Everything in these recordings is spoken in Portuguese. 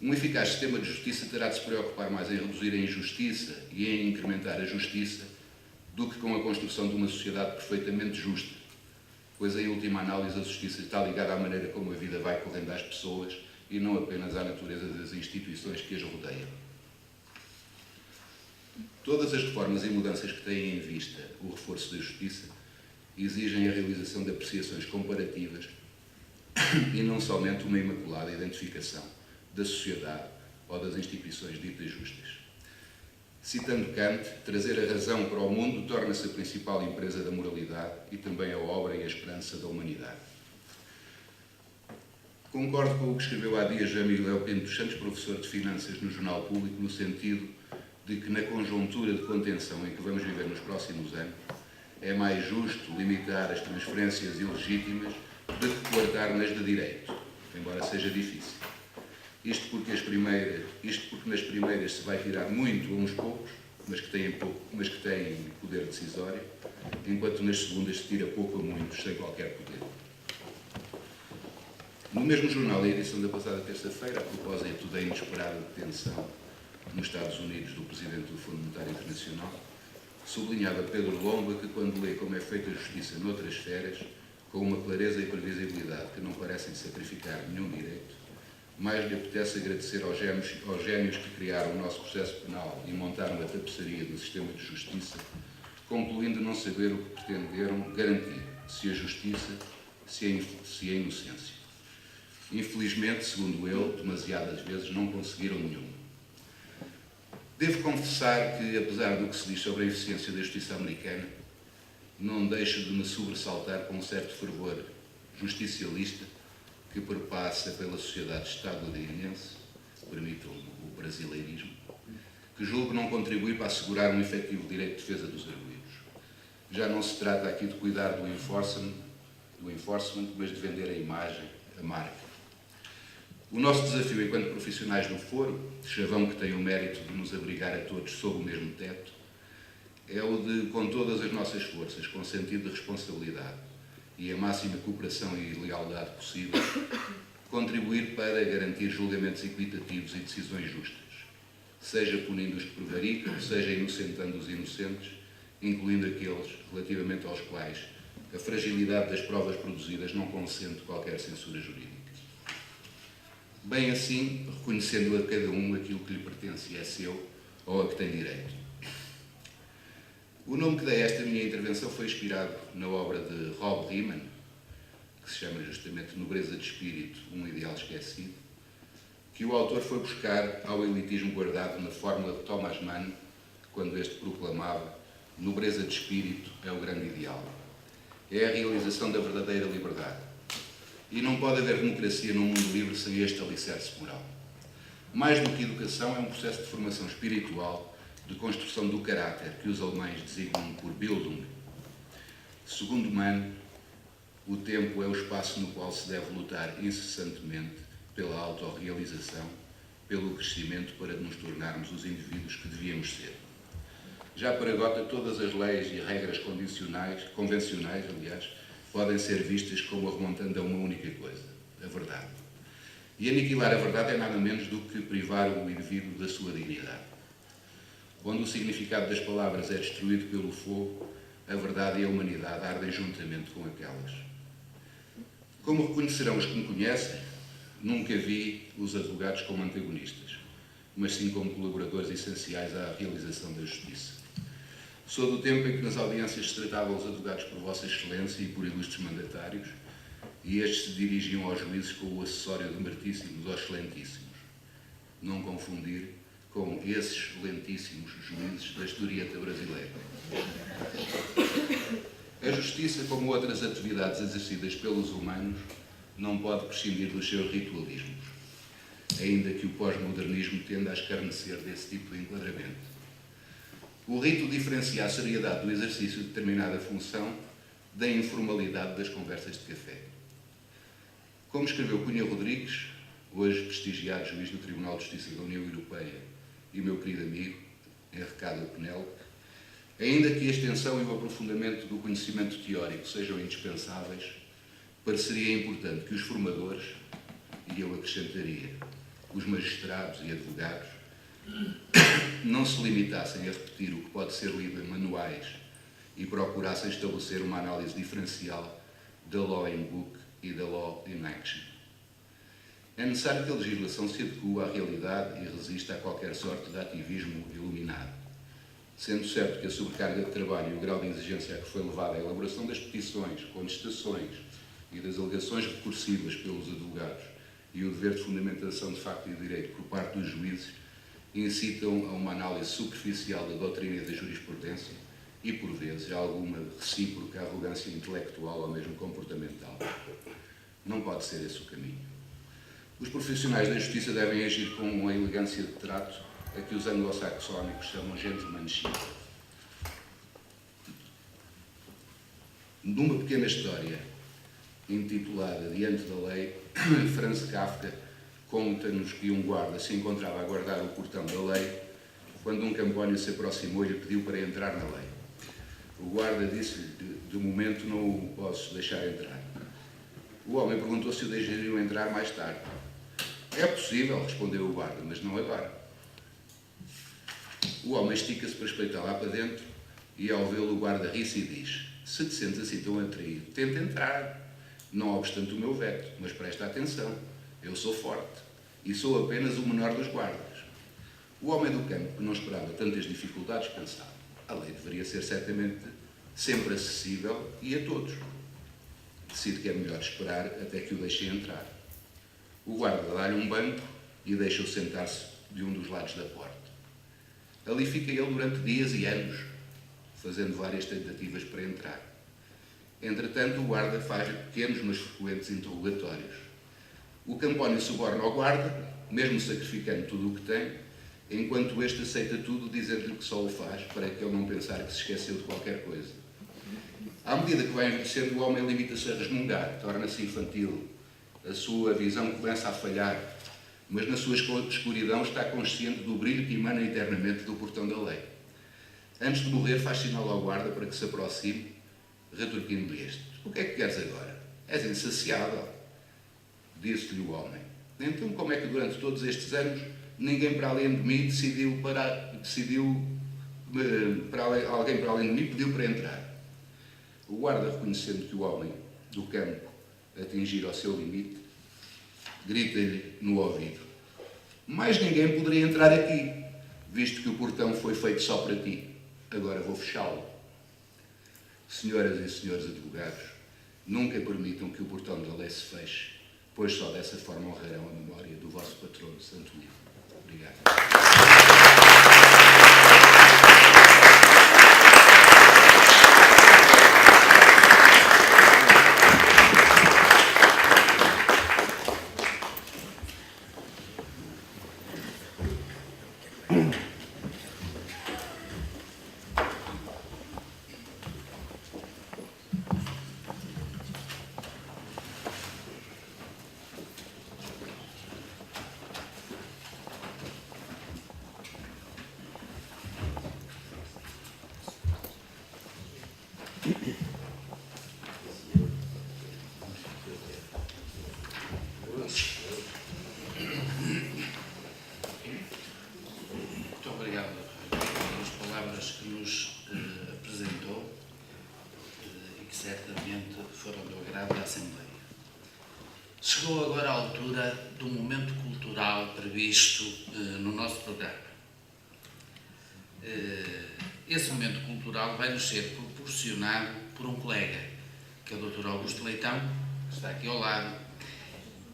Um eficaz sistema de justiça terá de se preocupar mais em reduzir a injustiça e em incrementar a justiça do que com a construção de uma sociedade perfeitamente justa, pois em última análise a justiça está ligada à maneira como a vida vai correndo às pessoas e não apenas à natureza das instituições que as rodeiam. Todas as reformas e mudanças que têm em vista o reforço da justiça exigem a realização de apreciações comparativas e não somente uma imaculada identificação da sociedade ou das instituições ditas justas. Citando Kant, trazer a razão para o mundo torna-se a principal empresa da moralidade e também a obra e a esperança da humanidade. Concordo com o que escreveu há dias Jamil Pinto dos Santos, professor de Finanças no Jornal Público, no sentido de que na conjuntura de contenção em que vamos viver nos próximos anos, é mais justo limitar as transferências ilegítimas do que coartar-nas de direito, embora seja difícil. Isto porque nas primeiras se vai tirar muito a uns poucos, mas que têm poder decisório, enquanto nas segundas se tira pouco a muitos, sem qualquer poder. No mesmo jornal, a edição da passada terça-feira, a propósito da inesperada detenção nos Estados Unidos do Presidente do Fundo Monetário Internacional, sublinhava Pedro Lomba que, quando lê como é feita a justiça noutras esferas, com uma clareza e previsibilidade que não parecem sacrificar nenhum direito, mais lhe apetece agradecer aos génios que criaram o nosso processo penal e montaram a tapeçaria do sistema de justiça, concluindo não saber o que pretenderam garantir, se a justiça, se a inocência. Infelizmente, segundo ele, demasiadas vezes não conseguiram nenhuma. Devo confessar que, apesar do que se diz sobre a eficiência da justiça americana, não deixo de me sobressaltar com um certo fervor justicialista que perpassa pela sociedade estadunidense, permitam-me o brasileirismo, que julgo não contribui para assegurar um efetivo direito de defesa dos arguidos. Já não se trata aqui de cuidar do enforcement, mas de vender a imagem, a marca. O nosso desafio enquanto profissionais do foro, chavão que tem o mérito de nos abrigar a todos sob o mesmo teto, é o de, com todas as nossas forças, com sentido de responsabilidade e a máxima cooperação e lealdade possível, contribuir para garantir julgamentos equitativos e decisões justas, seja punindo os que prevaricam, seja inocentando os inocentes, incluindo aqueles relativamente aos quais a fragilidade das provas produzidas não consente qualquer censura jurídica. Bem assim, reconhecendo a cada um aquilo que lhe pertence e é seu, ou a que tem direito. O nome que dei a esta minha intervenção foi inspirado na obra de Rob Riemann, que se chama justamente Nobreza de Espírito, um ideal esquecido, que o autor foi buscar ao elitismo guardado na fórmula de Thomas Mann, quando este proclamava: nobreza de espírito é o grande ideal. É a realização da verdadeira liberdade. E não pode haver democracia num mundo livre sem este alicerce moral. Mais do que educação, é um processo de formação espiritual, de construção do caráter, que os alemães designam por Bildung. Segundo Mann, o tempo é o espaço no qual se deve lutar incessantemente pela autorrealização, pelo crescimento para nos tornarmos os indivíduos que devíamos ser. Já para Gotha, todas as leis e regras convencionais, podem ser vistas como remontando a uma única coisa, a verdade. E aniquilar a verdade é nada menos do que privar o indivíduo da sua dignidade. Onde o significado das palavras é destruído pelo fogo, a verdade e a humanidade ardem juntamente com aquelas. Como reconhecerão os que me conhecem, nunca vi os advogados como antagonistas, mas sim como colaboradores essenciais à realização da justiça. Sou do tempo em que nas audiências se tratavam os advogados por Vossa Excelência e por ilustres mandatários, e estes se dirigiam aos juízes com o acessório de mertíssimos ou excelentíssimos. Não confundir com esses excelentíssimos juízes da historieta brasileira. A justiça, como outras atividades exercidas pelos humanos, não pode prescindir dos seus ritualismos, ainda que o pós-modernismo tenda a escarnecer desse tipo de enquadramento. O rito diferencia a seriedade do exercício de determinada função da informalidade das conversas de café. Como escreveu Cunha Rodrigues, hoje prestigiado juiz do Tribunal de Justiça da União Europeia e meu querido amigo, Henrique Penélope, ainda que a extensão e o aprofundamento do conhecimento teórico sejam indispensáveis, pareceria importante que os formadores, e eu acrescentaria, os magistrados e advogados não se limitassem a repetir o que pode ser lido em manuais e procurassem estabelecer uma análise diferencial da law in book e da law in action. É necessário que a legislação se adeque à realidade e resista a qualquer sorte de ativismo iluminado, sendo certo que a sobrecarga de trabalho e o grau de exigência a que foi levada a elaboração das petições, contestações e das alegações recursivas pelos advogados e o dever de fundamentação de facto e de direito por parte dos juízes incitam a uma análise superficial da doutrina e da jurisprudência e, por vezes, a alguma recíproca arrogância intelectual ou mesmo comportamental. Não pode ser esse o caminho. Os profissionais da justiça devem agir com uma elegância de trato a que os anglo-saxónicos chamam gentlemanship. Numa pequena história intitulada Diante da Lei, Franz Kafka conta-nos que um guarda se encontrava a guardar o portão da lei quando um campónio se aproximou e lhe pediu para entrar na lei. O guarda disse-lhe, de momento não o posso deixar entrar. O homem perguntou se o deixariam entrar mais tarde. É possível, respondeu o guarda, mas não agora. O homem estica-se para espreitar lá para dentro e, ao vê-lo, o guarda ri-se e diz: se te sentes assim tão atraído, tenta entrar. Não obstante o meu veto, mas presta atenção, eu sou forte e sou apenas o menor dos guardas. O homem do campo, que não esperava tantas dificuldades, pensava: a lei deveria ser certamente sempre acessível e a todos. Decide que é melhor esperar até que o deixem entrar. O guarda dá-lhe um banco e deixa-o sentar-se de um dos lados da porta. Ali fica ele durante dias e anos, fazendo várias tentativas para entrar. Entretanto, o guarda faz pequenos, mas frequentes interrogatórios. O campónio suborna ao guarda, mesmo sacrificando tudo o que tem, enquanto este aceita tudo, dizendo-lhe que só o faz para que ele não pensar que se esqueceu de qualquer coisa. À medida que vai envelhecendo, o homem limita-se a resmungar, torna-se infantil, a sua visão começa a falhar, mas na sua escuridão está consciente do brilho que emana eternamente do portão da lei. Antes de morrer, faz sinal ao guarda para que se aproxime, retorquindo-lhe este: o que é que queres agora? És insaciável. Disse-lhe o homem: então como é que durante todos estes anos ninguém para além de mim alguém para além de mim pediu para entrar? O guarda, reconhecendo que o homem do campo atingir ao seu limite, grita-lhe no ouvido: mais ninguém poderia entrar aqui, visto que o portão foi feito só para ti. Agora vou fechá-lo. Senhoras e senhores advogados, nunca permitam que o portão da lei se feche, pois só dessa forma honrarão a memória do vosso patrono Santo Livro. Obrigado. Chegou agora a altura do momento cultural previsto no nosso programa. Esse momento cultural vai-nos ser proporcionado por um colega, que é o Dr. Augusto Leitão, que está aqui ao lado,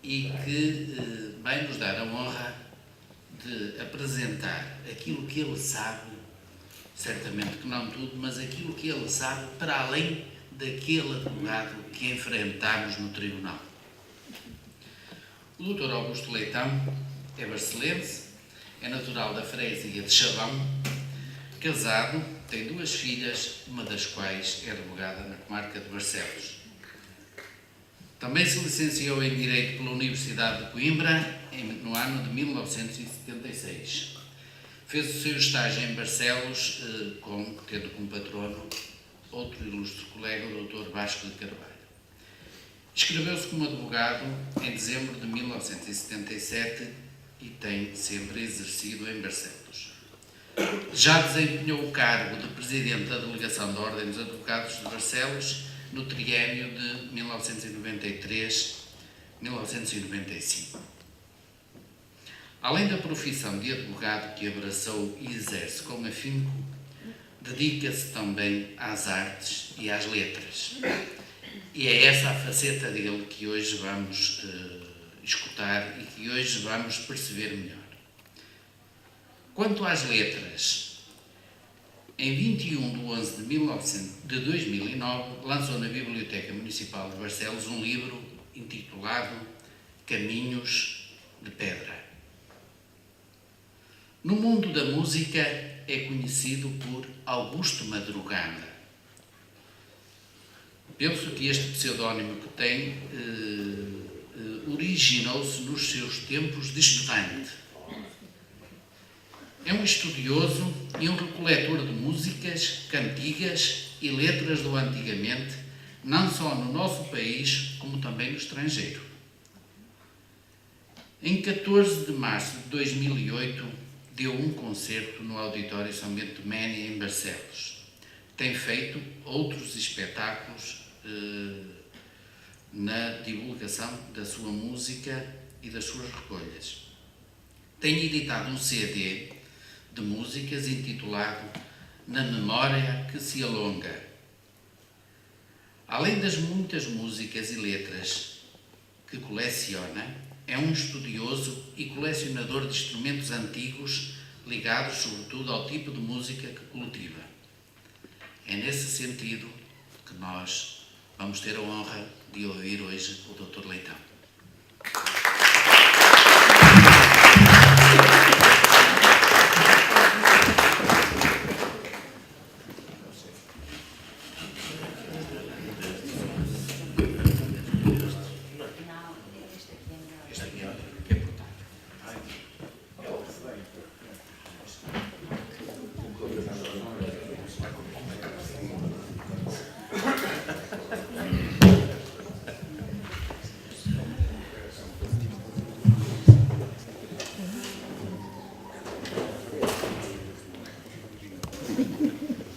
e que vai nos dar a honra de apresentar aquilo que ele sabe, certamente que não tudo, mas aquilo que ele sabe para além daquele advogado que enfrentamos no tribunal. O Dr. Augusto Leitão é barcelense, é natural da freguesia de Chavão, casado, tem 2 filhas, uma das quais é advogada na comarca de Barcelos. Também se licenciou em Direito pela Universidade de Coimbra no ano de 1976. Fez o seu estágio em Barcelos, tendo como patrono outro ilustre colega, o Dr. Vasco de Carvalho. Inscreveu-se como advogado em dezembro de 1977 e tem sempre exercido em Barcelos. Já desempenhou o cargo de Presidente da Delegação da Ordem dos Advogados de Barcelos no triênio de 1993-1995. Além da profissão de advogado que abraçou e exerce com afinco, dedica-se também às artes e às letras. E é essa a faceta dele que hoje vamos escutar e que hoje vamos perceber melhor. Quanto às letras, em 21 de 11 de 2009, lançou na Biblioteca Municipal de Barcelos um livro intitulado Caminhos de Pedra. No mundo da música é conhecido por Augusto Madrugada. Penso que este pseudónimo que tem originou-se nos seus tempos de estudante. É um estudioso e um recoletor de músicas, cantigas e letras do antigamente, não só no nosso país, como também no estrangeiro. Em 14 de março de 2008, deu um concerto no Auditório São Bento de Ménia, em Barcelos. Tem feito outros espetáculos na divulgação da sua música e das suas recolhas. Tem editado um CD de músicas intitulado Na Memória que se Alonga. Além das muitas músicas e letras que coleciona, é um estudioso e colecionador de instrumentos antigos ligados sobretudo ao tipo de música que cultiva. É nesse sentido que nós vamos ter a honra de ouvir hoje o Dr. Leitão.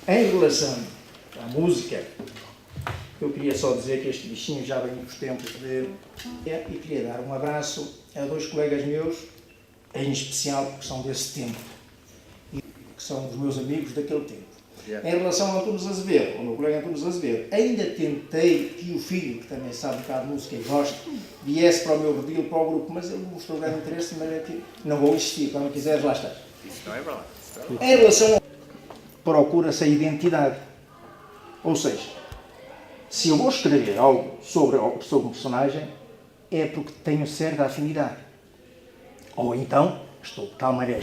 Em relação à música, eu queria só dizer que este bichinho já vem dos tempos de... E queria dar um abraço a dois colegas meus, em especial porque são desse tempo, e que são os meus amigos daquele tempo. Em relação ao Antunes Azevedo, ao meu colega Antunes Azevedo, ainda tentei que o filho, que também sabe um bocado de música e gosta, viesse para o meu redil, para o grupo, mas ele mostrou grande interesse, mas é que não vou insistir, quando quiseres lá estás. Isso não é verdade. Em relação ao... procura-se a identidade. Ou seja, se eu vou escrever algo sobre um personagem, é porque tenho certa afinidade. Ou então, estou de tal maneira.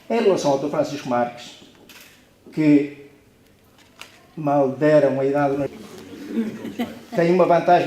Em relação ao Dr. Francisco Marques, que mal deram a idade, tem uma vantagem